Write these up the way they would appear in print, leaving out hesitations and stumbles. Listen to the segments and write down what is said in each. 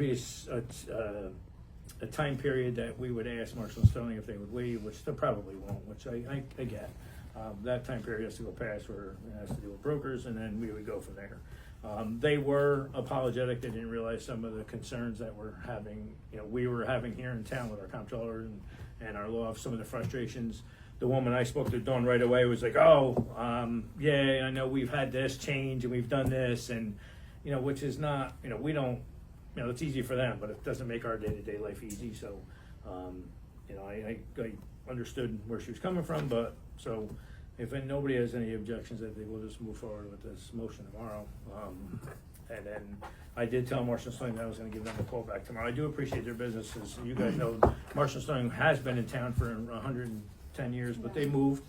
be a time period that we would ask Marshall and Sterling if they would waive, which they probably won't, which I get. That time period has to go past where it has to do with brokers, and then we would go from there. They were apologetic. They didn't realize some of the concerns that we're having, we were having here in town with our comptroller and our law, some of the frustrations. The woman I spoke to, Dawn, right away was like, yeah, I know we've had this change and we've done this, and, which is not, we don't, it's easy for them, but it doesn't make our day-to-day life easy. So, I understood where she was coming from, but so if nobody has any objections, I think we'll just move forward with this motion tomorrow. And then I did tell Marshall Sterling that I was gonna give them a call back tomorrow. I do appreciate their business. As you guys know, Marshall Sterling has been in town for 110 years, but they moved.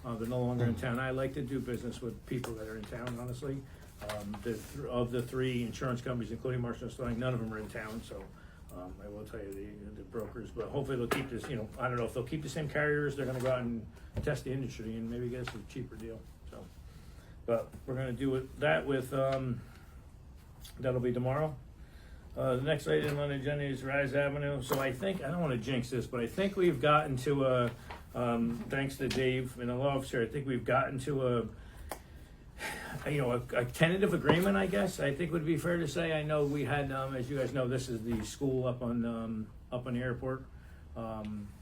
They're no longer in town. I like to do business with people that are in town, honestly. Of the three insurance companies, including Marshall Sterling, none of them are in town, so I will tell you the brokers, but hopefully they'll keep this, I don't know if they'll keep the same carriers. They're gonna go out and test the industry and maybe get us a cheaper deal, so. But we're gonna do that with, that'll be tomorrow. The next item on the agenda is Rise Avenue. So I don't wanna jinx this, but I think we've gotten to thanks to Dave and the law officer, I think we've gotten to a tentative agreement, I guess, I think would be fair to say. I know we had, as you guys know, this is the school up on the airport,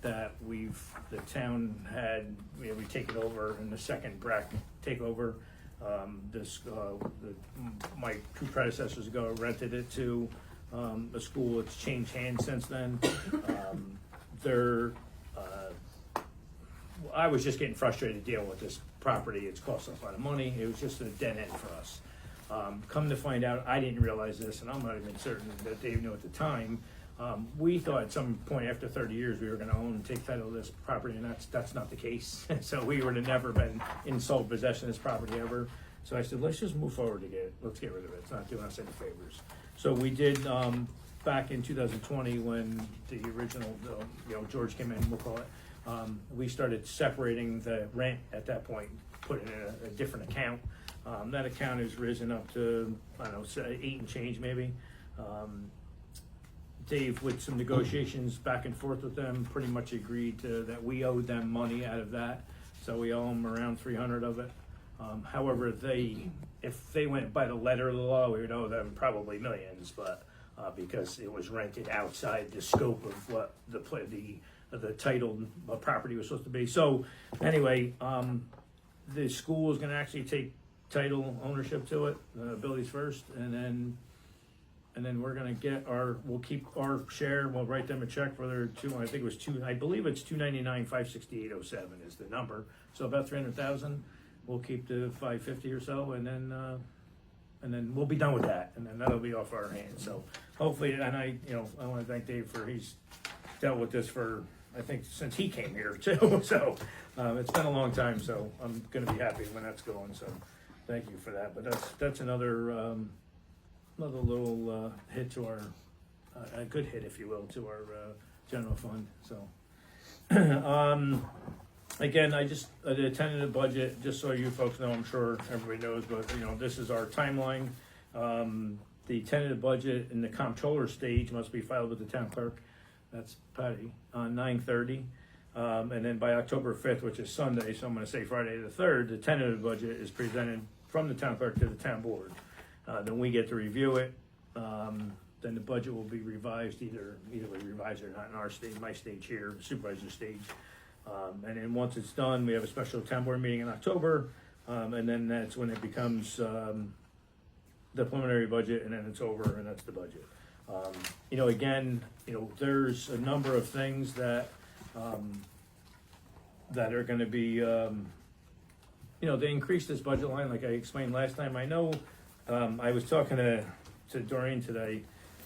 that the town had, we taken over in the second BRAC takeover. My two predecessors ago rented it to a school. It's changed hands since then. I was just getting frustrated dealing with this property. It's cost us a lot of money. It was just a dead end for us. Come to find out, I didn't realize this, and I'm not even certain that Dave knew at the time. We thought at some point after 30 years we were going to own and take title of this property, and that's not the case. So we would have never been in sole possession of this property ever. So I said, let's just move forward let's get rid of it. It's not doing us any favors. So we did back in 2020 when the original, George came in, we'll call it. We started separating the rent at that point, put it in a different account. That account has risen up to, I don't know, say 8 and change maybe. Dave, with some negotiations back and forth with them, pretty much agreed that we owed them money out of that. So we owe them around 300 of it. However, if they went by the letter of the law, we would owe them probably millions, but because it was rented outside the scope of what the title property was supposed to be. So anyway, the school is going to actually take title ownership to it, Billy's first, and then we're going to we'll keep our share. We'll write them a check for their I believe it's $299,568.07 is the number. So about $300,000. We'll keep the $550 or so, and then we'll be done with that, and then that'll be off our hands. So hopefully, and I want to thank Dave for he's dealt with this for, I think, since he came here too. So it's been a long time. So I'm going to be happy when that's going. So thank you for that. But that's another little hit to our a good hit, if you will, to our general fund. So again, the tentative budget, just so you folks know, I'm sure everybody knows, but this is our timeline. The tentative budget in the comptroller stage must be filed with the town clerk. That's Patty on 9/30, and then by October 5th, which is Sunday, so I'm going to say Friday the 3rd, the tentative budget is presented from the town clerk to the town board. Then we get to review it. Then the budget will be revised, either we revise it or not in our stage, my stage here, supervisor stage. And then once it's done, we have a special town board meeting in October, and then that's when it becomes the preliminary budget, and then it's over, and that's the budget. Again, there's a number of things that are going to be, they increased this budget line, like I explained last time. I know I was talking to Doreen today,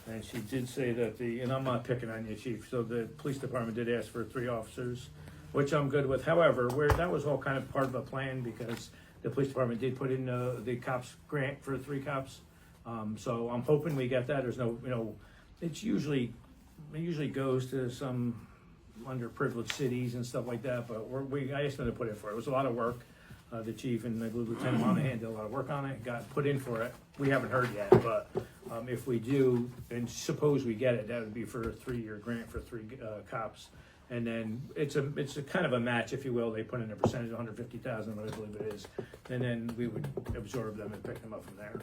and she did say that and I'm not picking on you, Chief, so the police department did ask for 3 officers, which I'm good with. However, that was all kind of part of a plan, because the police department did put in the cops grant for 3 cops. So I'm hoping we get that. There's no, it usually goes to some underprivileged cities and stuff like that, but I asked them to put in for it. It was a lot of work. The chief and the Lieutenant Monahan did a lot of work on it, got put in for it. We haven't heard yet, but If we do, and suppose we get it, that would be for a 3-year grant for 3 cops. And then it's a kind of a match, if you will. They put in a percentage of 150,000, what I believe it is, and then we would absorb them and pick them up from there.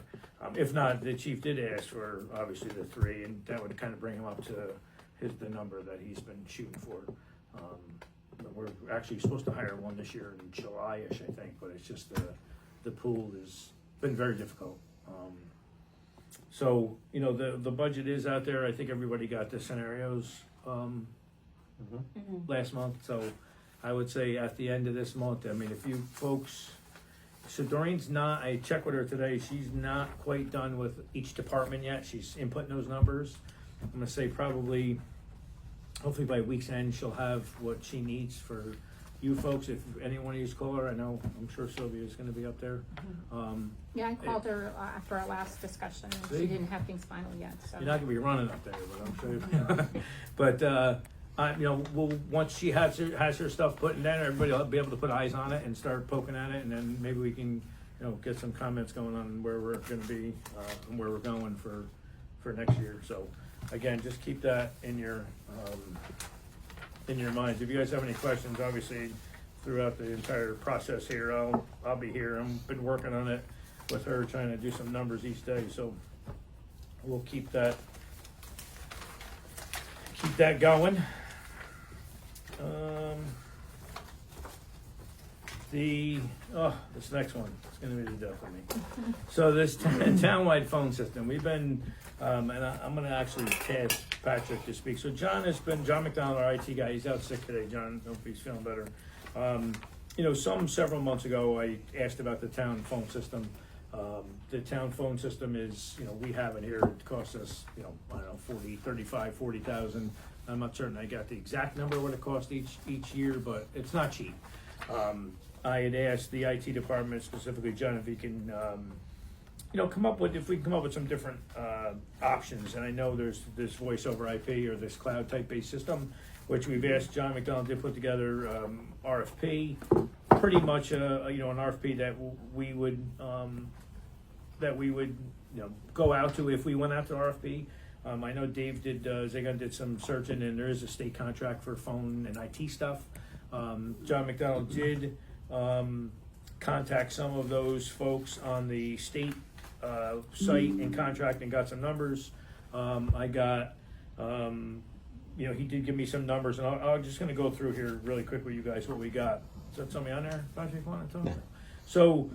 If not, the chief did ask for obviously the 3, and that would kind of bring him up to the number that he's been shooting for. But we're actually supposed to hire one this year in July-ish, I think, but it's just the pool has been very difficult. So the budget is out there. I think everybody got the scenarios. Last month, so I would say at the end of this month, I mean, if you folks, so Doreen's not, I checked with her today, she's not quite done with each department yet, she's inputting those numbers. I'm gonna say probably, hopefully by week's end, she'll have what she needs for you folks, if anyone of you call her, I'm sure Sylvia's gonna be up there. Yeah, I called her after our last discussion, and she didn't have things final yet, so. You're not gonna be running up there, but I'm sure. But, once she has her stuff put in there, everybody will be able to put eyes on it and start poking at it, and then maybe we can, get some comments going on where we're going to be and where we're going for next year. So, again, just keep that in your minds. If you guys have any questions, obviously throughout the entire process here, I'll be here. I've been working on it with her, trying to do some numbers each day. So we'll keep that going. This next one, it's gonna be the death of me. So this townwide phone system, we've been, and I'm gonna actually task Patrick to speak. So John McDonald, our IT guy, he's out sick today. John, hope he's feeling better. Several months ago, I asked about the town phone system. The town phone system is, we have it here, it costs us, I don't know, 40,000. I'm not certain I got the exact number of what it costs each year, but it's not cheap. I had asked the IT department, specifically John, if he can, if we can come up with some different options. And I know there's this voice over IP or this cloud type based system, which we've asked John McDonald to put together RFP, pretty much an RFP that we would go out to if we went out to RFP. I know Dave Zagon did some searching, and there is a state contract for phone and IT stuff. John McDonald did contact some of those folks on the state site and contract and got some numbers. I got, he did give me some numbers, and I'm just gonna go through here really quick with you guys what we got. Is that somebody on there, Patrick? So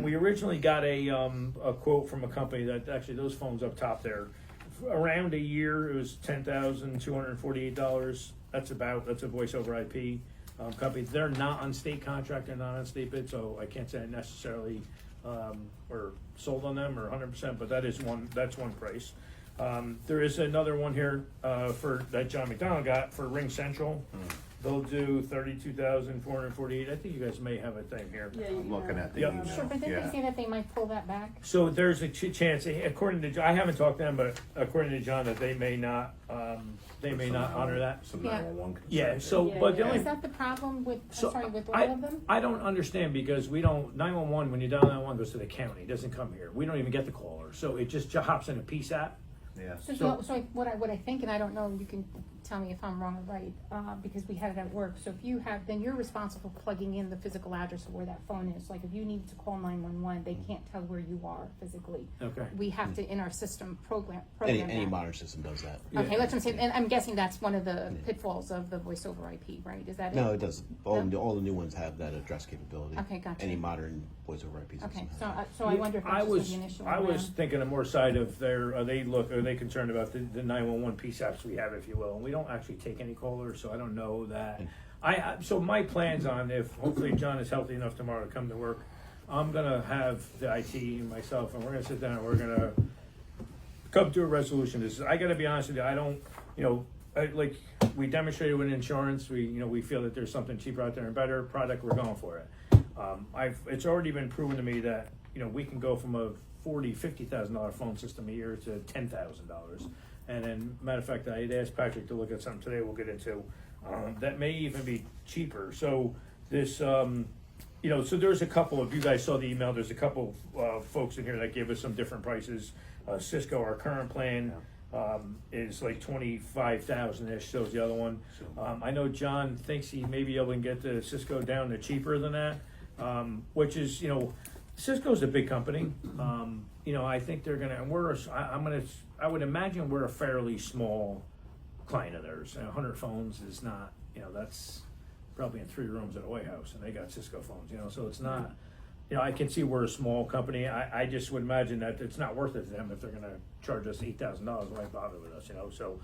we originally got a quote from a company that actually those phones up top there. Around a year, it was $10,248. That's a voice over IP company. They're not on state contract, they're not on state bid, so I can't say I necessarily or sold on them or 100%, but that's one price. There is another one here for that John McDonald got for Ring Central. They'll do $32,448. I think you guys may have a thing here. Yeah, I'm looking at the Yep. email. Sure, but didn't they say that they might pull that back? So there's a chance, according to I haven't talked to them, but according to John, that they may not honor that. Some Yeah. 911 concern. Yeah. So, but the only Is that the problem with, So, with all I- of them? I don't understand because we don't 911 when you dial 911 goes to the county. It doesn't come here. We don't even get the caller, so it just hops in a PSAP. Yeah. So what I think, and I don't know, you can tell me if I'm wrong or right, because we had it at work. So if you have, then you're responsible for plugging in the physical address of where that phone is. Like if you need to call 911, they can't tell where you are physically. Okay. We have to, in our system, program Any that. modern system does that. Okay, Yeah. let's just say, and I'm guessing that's one of the pitfalls of the voice over IP, right? Is that it? No, it doesn't. All No? the new ones have that address capability. Okay, gotcha. Any modern voice over IP system. Okay, has so I wonder if I that's was just an issue. I was around- thinking of more side of are they concerned about the 911 PSAPs we have, if you will, and we don't actually take any callers, so I don't know that. So my plans on if hopefully John is healthy enough tomorrow to come to work, I'm gonna have the IT and myself, and we're gonna sit down and we're gonna come to a resolution. I gotta be honest with you, I don't, like we demonstrated with insurance, we feel that there's something cheaper out there and better product, we're going for it. It's already been proven to me that, we can go from a $50,000 phone system a year to $10,000. And then, matter of fact, I had asked Patrick to look at something today we'll get into, that may even be cheaper. So this So there's a couple of, you guys saw the email, there's a couple folks in here that gave us some different prices. Cisco, our current plan, is like 25,000-ish, so is the other one. I know John thinks he may be able to get the Cisco down to cheaper than that, which is, Cisco's a big company. I think they're gonna, and I would imagine we're a fairly small client of theirs. 100 phones is not, that's probably in 3 rooms at a White House, and they got Cisco phones, so it's not, I can see we're a small company. I just would imagine that it's not worth it to them if they're gonna charge us $8,000. Why bother with us, so,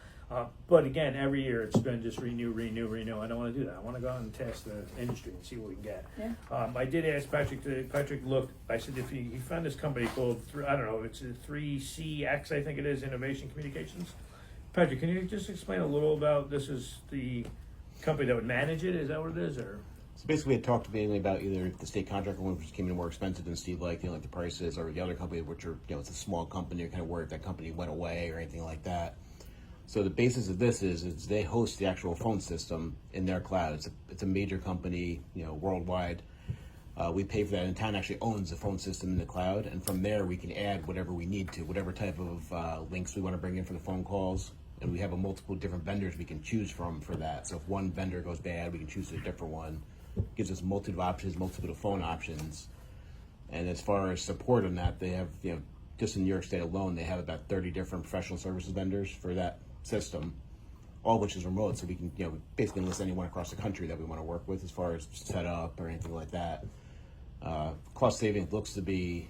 but again, every year it's been just renew. I don't wanna do that. I wanna go out and test the industry and see what we can get. Yeah. I did ask Patrick looked, I said if he found this company called, I don't know, it's a 3CX, I think it is, Innovation Communications. Patrick, can you just explain a little about, this is the company that would manage it, is that what it is, or? So basically, we had talked mainly about either the state contractor one, which came in more expensive than Steve liked, like the prices, or the other company, which are, it's a small company, you're kind of worried if that company went away or anything like that. So the basis of this is they host the actual phone system in their cloud. It's a major company, worldwide. We pay for that, and town actually owns the phone system in the cloud, and from there we can add whatever we need to, whatever type of links we want to bring in for the phone calls. And we have a multiple different vendors we can choose from for that. So if one vendor goes bad, we can choose a different one. Gives us multiple options, multiple phone options. And as far as support on that, they have, just in New York State alone, they have about 30 different professional services vendors for that system, all of which is remote. So we can, basically enlist anyone across the country that we want to work with as far as setup or anything like that. Cost savings looks to be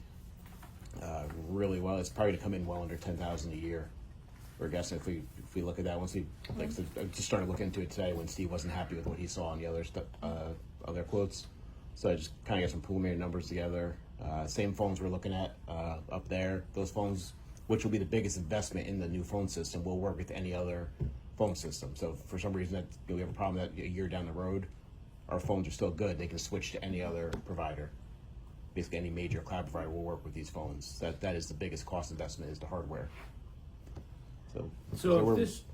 really well. It's probably to come in well under $10,000 a year. We're guessing if we look at that, once I just started looking into it today when Steve wasn't happy with what he saw on the other quotes. So I just kind of got some preliminary numbers together. Same phones we're looking at up there. Those phones, which will be the biggest investment in the new phone system, will work with any other phone system. So if for some reason that we have a problem that a year down the road, our phones are still good, they can switch to any other provider. Basically any major cloud provider will work with these phones. That is the biggest cost investment, is the hardware. So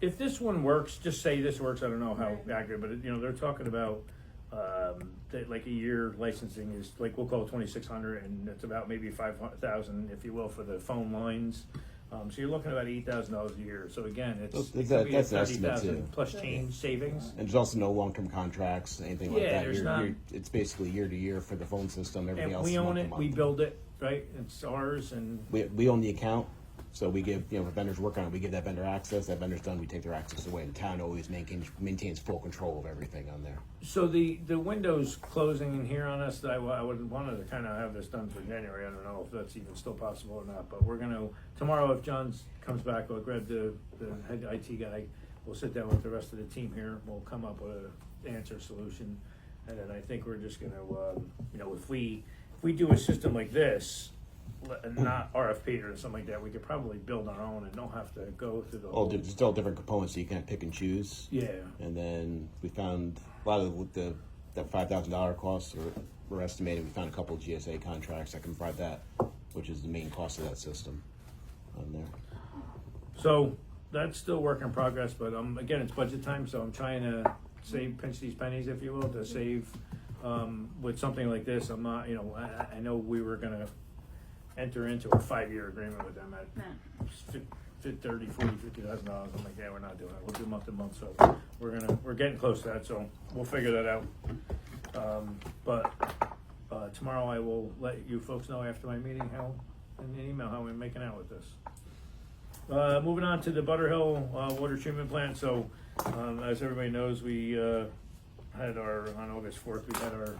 if this one works, just say this works, I don't know how accurate, but they're talking about that like a year licensing is like, we'll call it 2,600, and it's about maybe 5,000, if you will, for the phone lines. So you're looking at about $8,000 a year. So again, That's it could be an a estimate, 30,000 too. plus change savings. And there's also no long-term contracts, anything like that. there's not. It's basically year to year for the phone system. Everything And else we is own month to it, month. we build it, right? It's ours, and We own the account, so we give, if vendors work on it, we give that vendor access. That vendor's done, we take their access away. The town always maintains full control of everything on there. so the windows closing in here on us, that I would wanted to kind of have this done for January. I don't know if that's even still possible or not, but we're gonna, tomorrow if John comes back, I'll grab the head IT guy. We'll sit down with the rest of the team here. We'll come up with an answer solution, and then I think we're just gonna, if we do a system like this, not RFP or something like that, we could probably build our own and don't have to go through the whole. There's all different components, so you can pick and choose. Yeah. And then we found a lot of that $5,000 cost we're estimating. We found a couple of GSA contracts that can provide that, which is the main cost of that system on there. So that's still work in progress, but again, it's budget time, so I'm trying to pinch these pennies, if you will, to save with something like this. I'm not, I know we were gonna enter into a 5-year agreement with them at $30,000, $40,000, $50,000. I'm like, yeah, we're not doing it. We'll do month to month. So we're getting close to that. So we'll figure that out. But tomorrow I will let you folks know after my meeting in an email how we're making out with this. Moving on to the Butterhill water treatment plant. So as everybody knows, we had on August 4th, we had our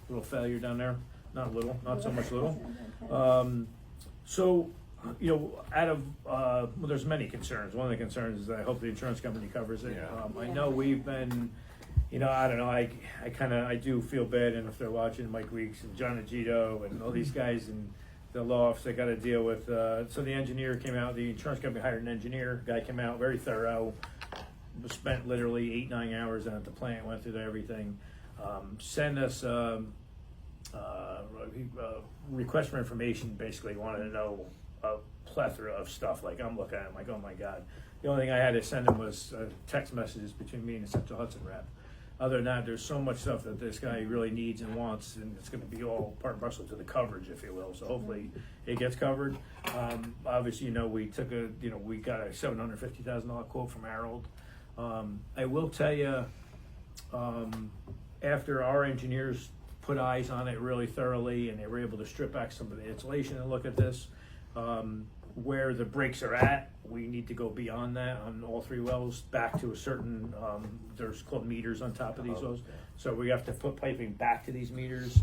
little failure down there. Not so much little. So, out of, well, there's many concerns. One of the concerns is I hope the insurance company covers it. I know we've been, I don't know, I do feel bad, and if they're watching, Mike Weeks and John Agito and all these guys in the law office, they got to deal with, so the engineer came out, the insurance company hired an engineer, guy came out, very thorough, spent literally 8-9 hours at the plant, went through everything, sent us, request for information, basically wanted to know a plethora of stuff. Like, I'm looking at it, I'm like, oh my God. The only thing I had to send him was text messages between me and the Central Hudson rep. other than that, there's so much stuff that this guy really needs and wants, and it's gonna be all part and parcel to the coverage, if you will, so hopefully it gets covered. Obviously, we took we got a $750,000 quote from Harold. I will tell you, after our engineers put eyes on it really thoroughly, and they were able to strip back some of the insulation and look at this, where the breaks are at, we need to go beyond that on all 3 wells, back to a certain, there's called meters on top of these wells. So we have to put piping back to these meters.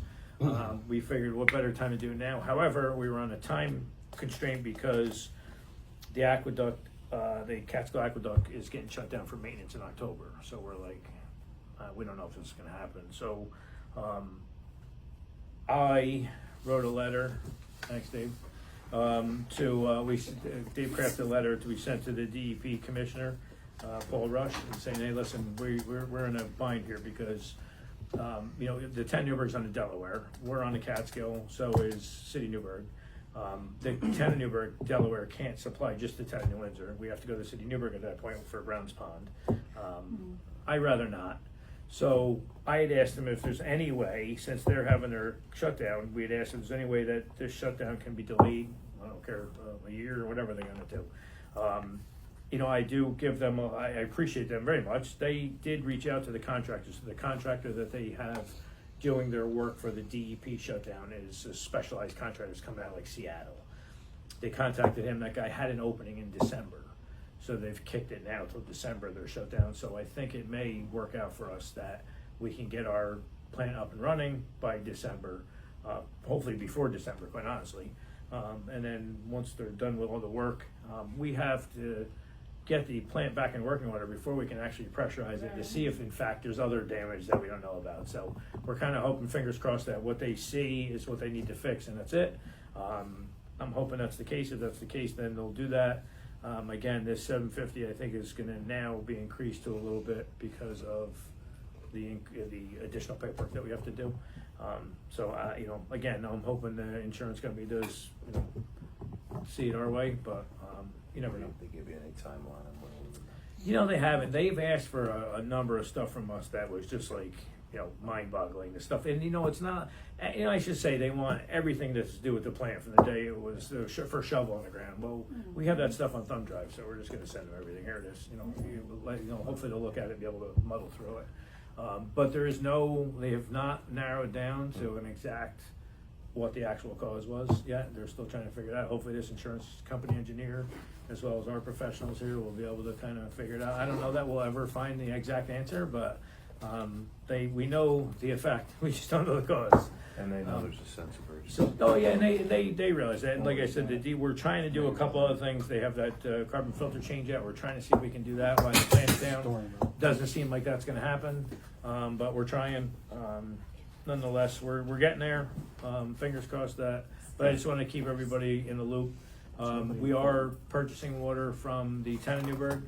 We figured what better time to do it now. However, we were on a time constraint because the aqueduct, the Catskill Aqueduct is getting shut down for maintenance in October. So we're like, we don't know if this is gonna happen. So, I wrote a letter, thanks Dave, Dave crafted a letter to be sent to the DEP commissioner, Paul Rush, and saying, hey, listen, we're in a bind here because, the 10 Newburgh's on the Delaware, we're on the Catskill, so is City Newburgh. The 10 of Newburgh, Delaware can't supply just the 10 of New Windsor. We have to go to City Newburgh at that point for Browns Pond. I'd rather not. So I had asked them if there's any way, since they're having their shutdown, we had asked if there's any way that this shutdown can be delayed, I don't care, a year or whatever they're gonna do. I do give them, I appreciate them very much. They did reach out to the contractors. The contractor that they have doing their work for the DEP shutdown is a specialized contractors coming out like Seattle. They contacted him, that guy had an opening in December. So they've kicked it now till December, they're shut down. So I think it may work out for us that we can get our plant up and running by December, hopefully before December, quite honestly. And then once they're done with all the work, we have to get the plant back in working order before we can actually pressurize it to see if in fact there's other damage that we don't know about. So we're kind of hoping, fingers crossed, that what they see is what they need to fix and that's it. I'm hoping that's the case. If that's the case, then they'll do that. Again, this 750 I think is going to now be increased to a little bit because of the additional paperwork that we have to do. Again, I'm hoping the insurance company does see it our way, but you never know. They give you any timeline on when? They haven't. They've asked for a number of stuff from us that was just like, mind-boggling, the stuff. And it's not, I should say they want everything that's to do with the plant from the day it was the first shovel on the ground. Well, we have that stuff on thumb drive, so we're just going to send them everything. Here it is. Hopefully they'll look at it and be able to muddle through it. But they have not narrowed down to an exact what the actual cause was yet. They're still trying to figure it out. Hopefully this insurance company engineer, as well as our professionals here, will be able to kind of figure it out. I don't know that we'll ever find the exact answer, but we know the effect. We just don't know the cause. And they know there's a sense of urgency. And they realize that. And like I said, we're trying to do a couple other things. They have that carbon filter change out. We're trying to see if we can do that while the plant's down. Doesn't seem like that's going to happen, but we're trying. Nonetheless, we're getting there. Fingers crossed that. But I just want to keep everybody in the loop. We are purchasing water from the town of Newburgh.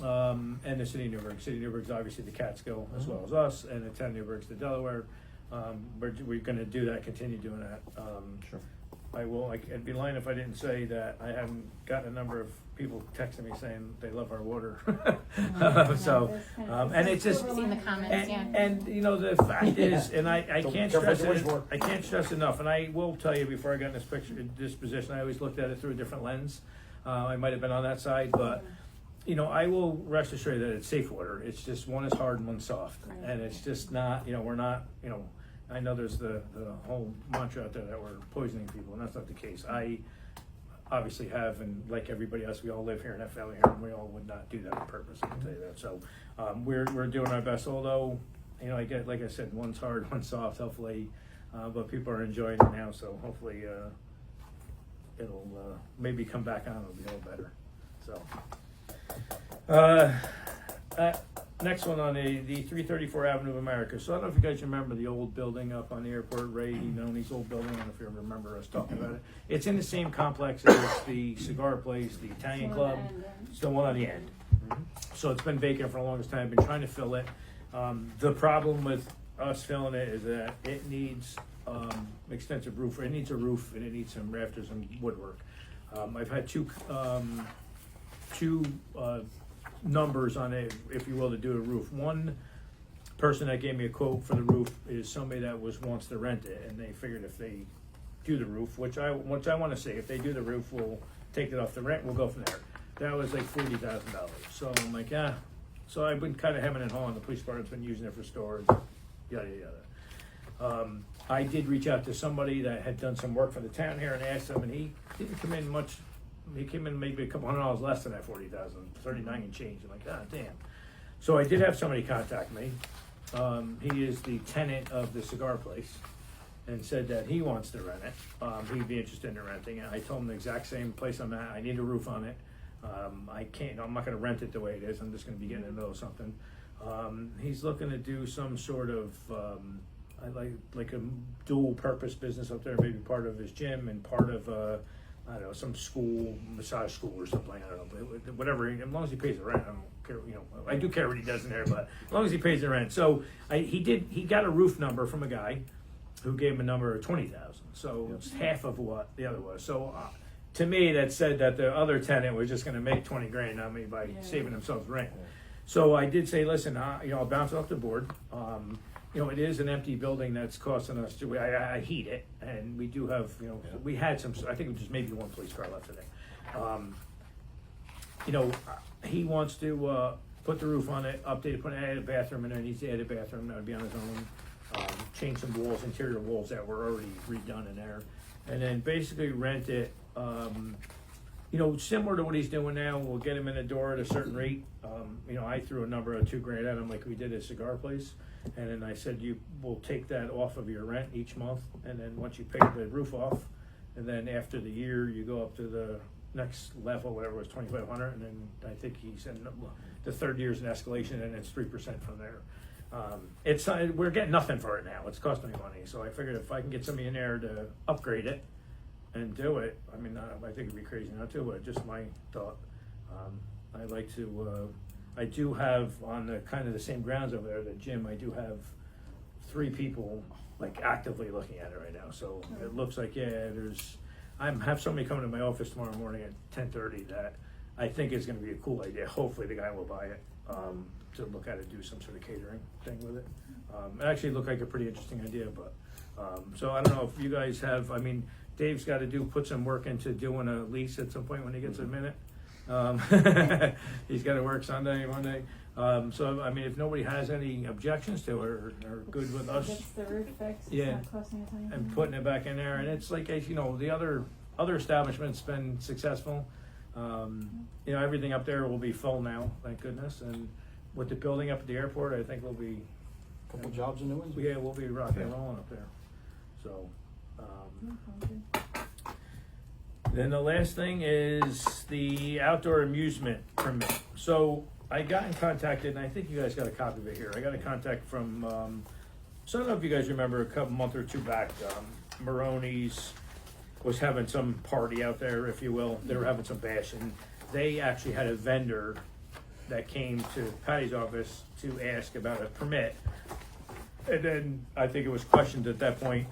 And the city of Newburgh. City of Newburgh's obviously the Catskill as well as us, and the town of Newburgh's the Delaware. We're going to do that, continue doing that. Sure. I'd be lying if I didn't say that I haven't gotten a number of people texting me saying they love our water. And it's just, Seen the comments, yeah. and the fact is, and I can't stress it, I can't stress enough, and I will tell you before I got in this position, I always looked at it through a different lens. I might have been on that side, but I will rest assured that it's safe water. It's just one is hard and one's soft, and it's just not. We're not. I know there's the whole mantra out there that we're poisoning people, and that's not the case. I obviously have, and like everybody else, we all live here in that valley here, and we all would not do that on purpose. I can tell you that. So we're doing our best. Although I get, like I said, one's hard, one's soft. Hopefully, but people are enjoying it now. So hopefully it'll maybe come back on. It'll be a little better. So. Next one on the 334 Avenue of America. So I don't know if you guys remember the old building up on the airport, Ray Noni's old building. I don't know if you remember us talking about it. It's in the same complex as the cigar place, the Italian club. It's the one on the end. So it's been vacant for the longest time. I've been trying to fill it. The problem with us filling it is that it needs extensive roof. It needs a roof and it needs some rafters and woodwork. I've had two numbers on it, if you will, to do a roof. One person that gave me a quote for the roof is somebody that wants to rent it, and they figured if they do the roof, which I want to say, if they do the roof, we'll take it off the rent, we'll go from there. That was like $40,000. So I'm like, yeah. So I've been kind of hemming and hawing. The police department's been using it for storage, yada yada. I did reach out to somebody that had done some work for the town here and asked him, and he didn't come in much. He came in maybe a couple $100 less than that 40,000, 39 and change. I'm like, ah, damn. So I did have somebody contact me. He is the tenant of the cigar place, and said that he wants to rent it. He'd be interested in renting it. I told him the exact same place I'm at. I need a roof on it. I'm not gonna rent it the way it is. I'm just gonna be getting in the middle of something. He's looking to do some sort of, like a dual purpose business up there, maybe part of his gym and part of, I don't know, some school, massage school or something, I don't know, but whatever, as long as he pays the rent, I don't care, I do care what he does in there, but as long as he pays the rent. So he got a roof number from a guy who gave him a number of 20,000, so it's half of what the other was. So to me, that said that the other tenant was just gonna make 20 grand on me by saving themselves rent. So I did say, listen, I'll bounce it off the board. It is an empty building that's costing us I heat it, and we do have, we had some, I think just maybe one police car left today. He wants to put the roof on it, update it, add a bathroom in there. He needs to add a bathroom, that would be on his own. Change some walls, interior walls that were already redone in there, and then basically rent it. Similar to what he's doing now. We'll get him in the door at a certain rate. I threw a number of $2,000 at him, like we did at Cigar Place, and then I said, you will take that off of your rent each month, and then once you pay the roof off, and then after the year, you go up to the next level, whatever it was, 2,500, and then I think he said the third year's an escalation, and it's 3% from there. We're getting nothing for it now. It's costing me money, so I figured if I can get somebody in there to upgrade it and do it, I think it'd be crazy not to, but just my thought. I'd like to. I do have on the kind of the same grounds over there, the gym. I do have 3 people like actively looking at it right now. So it looks like I have somebody coming to my office tomorrow morning at 10:30 that I think is going to be a cool idea. Hopefully the guy will buy it. To look at it, do some sort of catering thing with it. It actually looked like a pretty interesting idea, but so I don't know if you guys have. Dave's got to put some work into doing a lease at some point when he gets a minute. He's got to work Sunday, Monday. So if nobody has any objections to it or good with us, That's the roof fix. It's Yeah. not costing us anything. and putting it back in there, and it's like the other establishment's been successful. Everything up there will be full now, thank goodness, and with the building up at the airport, I think we'll be Couple jobs in New Windsor. yeah, we'll be rocking and rolling up there. So then the last thing is the outdoor amusement permit. So I got in contact, and I think you guys got a copy of it here. I got a contact from so I don't know if you guys remember a month or two back, Maroney's was having some party out there, if you will. They were having some bash, and they actually had a vendor that came to Patty's office to ask about a permit. And then I think it was questioned at that point.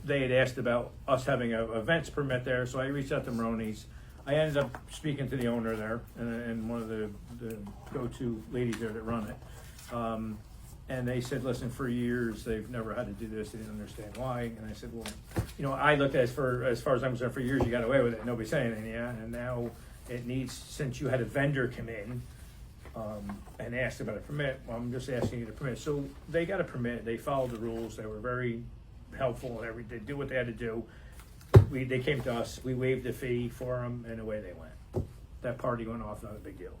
They had asked about us having a events permit there, so I reached out to Maroney's. I ended up speaking to the owner there and one of the go-to ladies there that run it. And they said, listen, for years, they've never had to do this. They didn't understand why. And I said, well, I looked at it as far as I'm concerned, for years you got away with it. Nobody's saying anything, yeah. And now it needs, since you had a vendor come in and asked about a permit, well, I'm just asking you to permit. So they got a permit. They followed the rules. They were very helpful and everything. They did what they had to do. They came to us. We waived the fee for them, and away they went. That party went off. Not a big deal.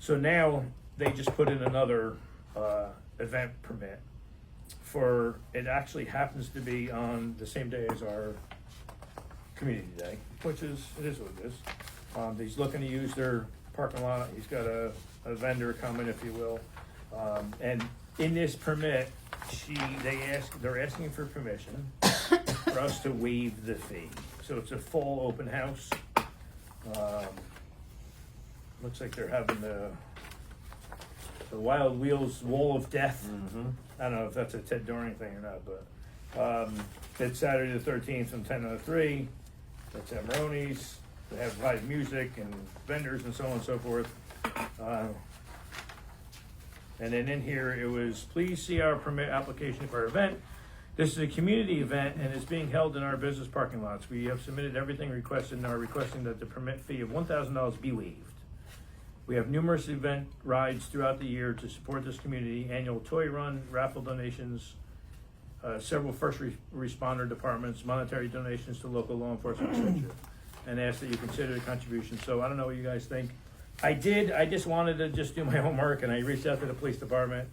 So now they just put in another event permit for, it actually happens to be on the same day as our community day, which it is what it is. He's looking to use their parking lot. He's got a vendor coming, if you will. And in this permit, they're asking for permission for us to waive the fee. So it's a full open house. Looks like they're having the Wild Wheels Wall of Death. Mm-hmm. I don't know if that's a Ted Doring thing or not, but it's Saturday the 13th from 10 to 3. That's at Maroney's. They have live music and vendors and so on and so forth. And then in here, it was, please see our permit application for our event. This is a community event and it's being held in our business parking lots. We have submitted everything requested and are requesting that the permit fee of $1,000 be waived. We have numerous event rides throughout the year to support this community, annual toy run, raffle donations, several first responder departments, monetary donations to local law enforcement, etc. And ask that you consider the contribution. So I don't know what you guys think. I just wanted to just do my homework and I reached out to the police department.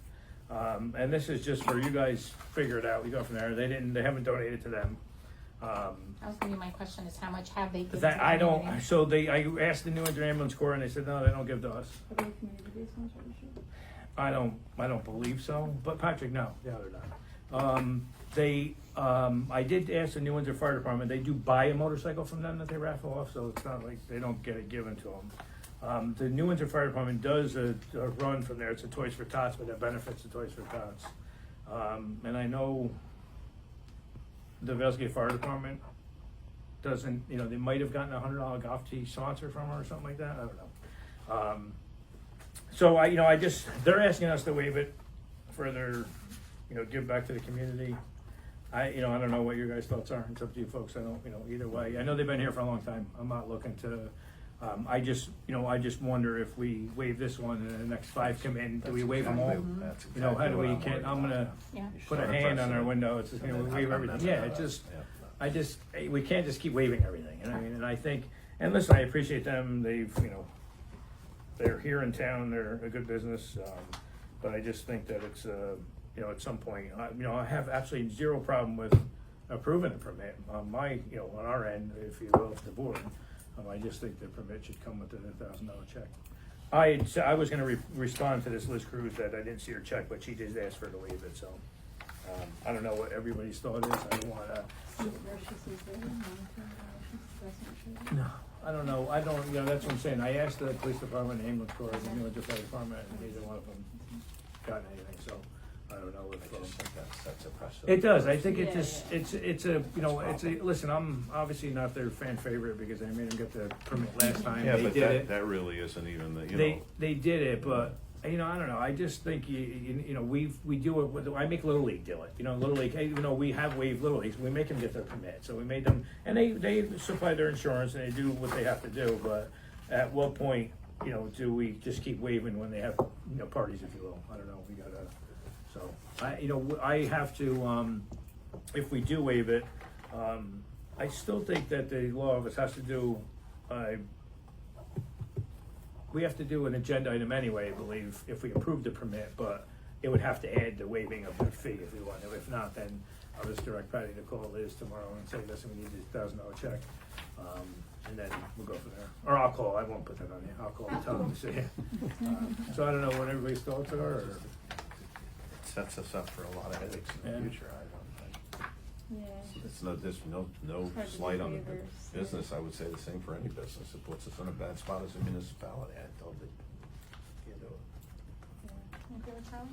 And this is just for you guys figure it out. We go from there. They haven't donated to them. That was gonna be my question, is how much have they given? That to I the don't, community? so I asked the New Windsor Ambulance Corps and they said, no, they don't give to us. Are they community-based ones, are you sure? I don't believe so, but Patrick, no, they're not. I did ask the New Windsor Fire Department, they do buy a motorcycle from them that they raffle off, so it's not like they don't get it given to them. The New Windsor Fire Department does a run from there, it's a Toys for Tots, but that benefits the Toys for Tots. And I know the Vesgate Fire Department doesn't, they might have gotten a $100 golf tee sponsor from her or something like that, I don't know. So they're asking us to waive it for their, give back to the community. I don't know what your guys' thoughts are. It's up to you folks. I don't, either way. I know they've been here for a long time. I'm not looking to, I just wonder if we waive this one and the next 5 come in, do we waive them all? That's How exactly do what we, I'm worried I'm gonna Yeah. put a hand on our window. It's just, we waive everything. Yeah, it's just, we can't just keep waiving everything. And I think, and listen, I appreciate them. They've, they're here in town. They're a good business. But I just think that it's, at some point, I have absolutely zero problem with approving a permit on my, on our end, if you will, the board. I just think the permit should come with a $1,000 check. I was gonna respond to this Liz Cruz that I didn't see her check, but she did ask for her to waive it, so. I don't know what everybody's thought is. I don't wanna, no, I don't know. I don't, that's what I'm saying. I asked the police department, the ambulance corps, the New Windsor Fire Department, and neither one of them gotten anything, so I don't know if. I just think that's a precedent. It does. I think it Yeah, just, listen, I'm obviously not their fan favorite because I made them get the permit last time. Yeah, They but did it. that really isn't even the, They did it, but, I don't know. I just think, we do it with, I make Little League do it. Little League, even though we have waived Little Leagues, we make them get their permit. So we made them, and they supply their insurance and they do what they have to do, but at what point, do we just keep waiving when they have, parties, if you will? I don't know. We gotta, so, I have to, if we do waive it, I still think that the law office has to do, we have to do an agenda item anyway, I believe, if we approve the permit, but it would have to add the waiving of the fee if we want to. If not, then I'll just direct Patty to call Liz tomorrow and say, listen, we need this $1,000 check. And then we'll go from there. Or I'll call, I won't put that on you, I'll call and tell them to say it. So I don't know what everybody's thoughts are, or, it sets us up for a lot of headaches in the Yeah. future, I don't think. Yeah. There's no hard to slight do on the waivers, business, I would say the same for any business, it puts us in a bad spot as a municipality, I don't think, can't do it. Okay with Charlie?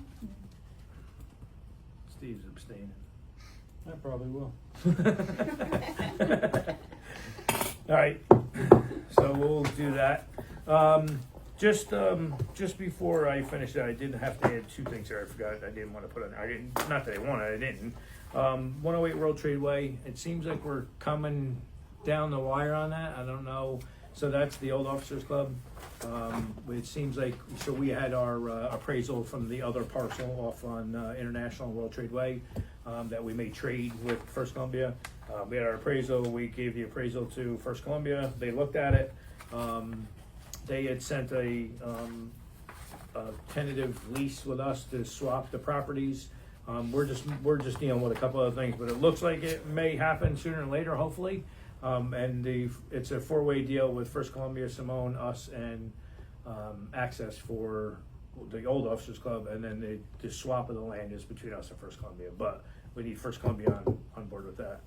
Steve's abstaining. I probably will. All right, so we'll do that. Just before I finish that, I did have to add 2 things there. I forgot. I didn't want to put on. I didn't. Not that I wanted. I didn't. 108 World Trade Way. It seems like we're coming down the wire on that. I don't know. So that's the old Officers Club. It seems like we had our appraisal from the other parcel off on International World Trade Way that we may trade with First Columbia. We had our appraisal. We gave the appraisal to First Columbia. They looked at it. They had sent a tentative lease with us to swap the properties. We're just dealing with a couple of things, but it looks like it may happen sooner or later, hopefully. And it's a 4-way deal with First Columbia, Simone, us, and Access for the old Officers Club, and then the swap of the land is between us and First Columbia. But we need First Columbia on board with that.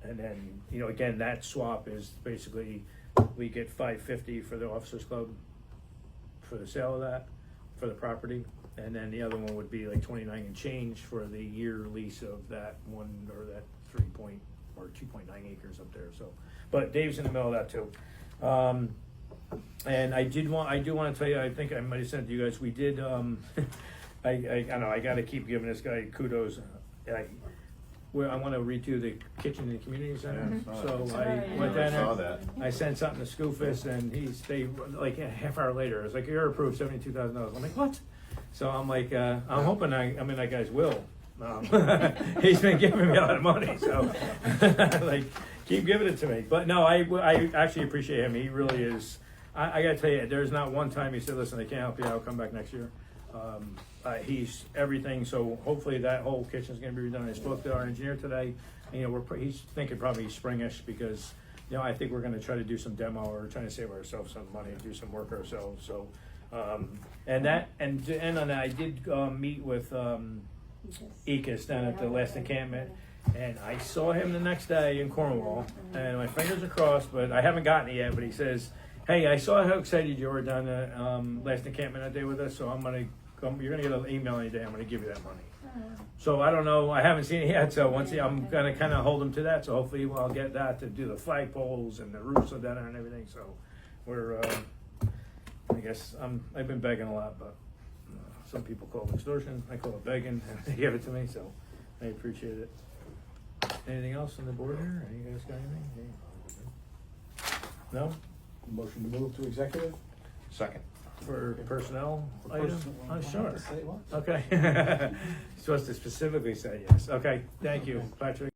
And then, again, that swap is basically we get $550 for the Officers Club for the sale of that, for the property. And then the other one would be like 29 and change for the year lease of that one, or that 2.9 acres up there. So, but Dave's in the middle of that too. And I do want to tell you, I think I might have sent to you guys, we did, I don't know, I gotta keep giving this guy kudos. I want to redo the kitchen in the community center, Yeah, I saw so that. I Yeah. went down I saw there. that. I sent something to Scoofus, and they like a half hour later, it's like, you're approved $72,000. I'm like, what? So I'm like, I'm hoping I mean, that guy's will. He's been giving me a lot of money, so like, keep giving it to me. But no, I actually appreciate him. He really is. I gotta tell you, there's not one time he said, listen, I can't help you, I'll come back next year. He's everything, so hopefully that whole kitchen's gonna be redone. I spoke to our engineer today, and, you know, he's thinking probably springish, because, you know, I think we're gonna try to do some demo, or trying to save ourselves some money and do some work ourselves, so. And to end on that, I did, meet with, Ekis down at the last encampment, and I saw him the next day in Cornwall, and my fingers are crossed, but I haven't gotten it yet, but he says, hey, I saw how excited you were down the last encampment that day with us, so you're gonna get an email any day, I'm gonna give you that money. So I don't know, I haven't seen it yet, so I'm gonna kinda hold him to that, so hopefully I'll get that to do the flagpoles and the roofs down there and everything, so we're, I guess, I've been begging a lot, but some people call it extortion, I call it begging, and they give it to me, so I appreciate it. Anything else on the board here? You guys got anything? No? Motion to move to executive? Second. For personnel For item? person- Oh, sure. Say what? Okay. Supposed to specifically say yes. Okay, thank you, Patrick.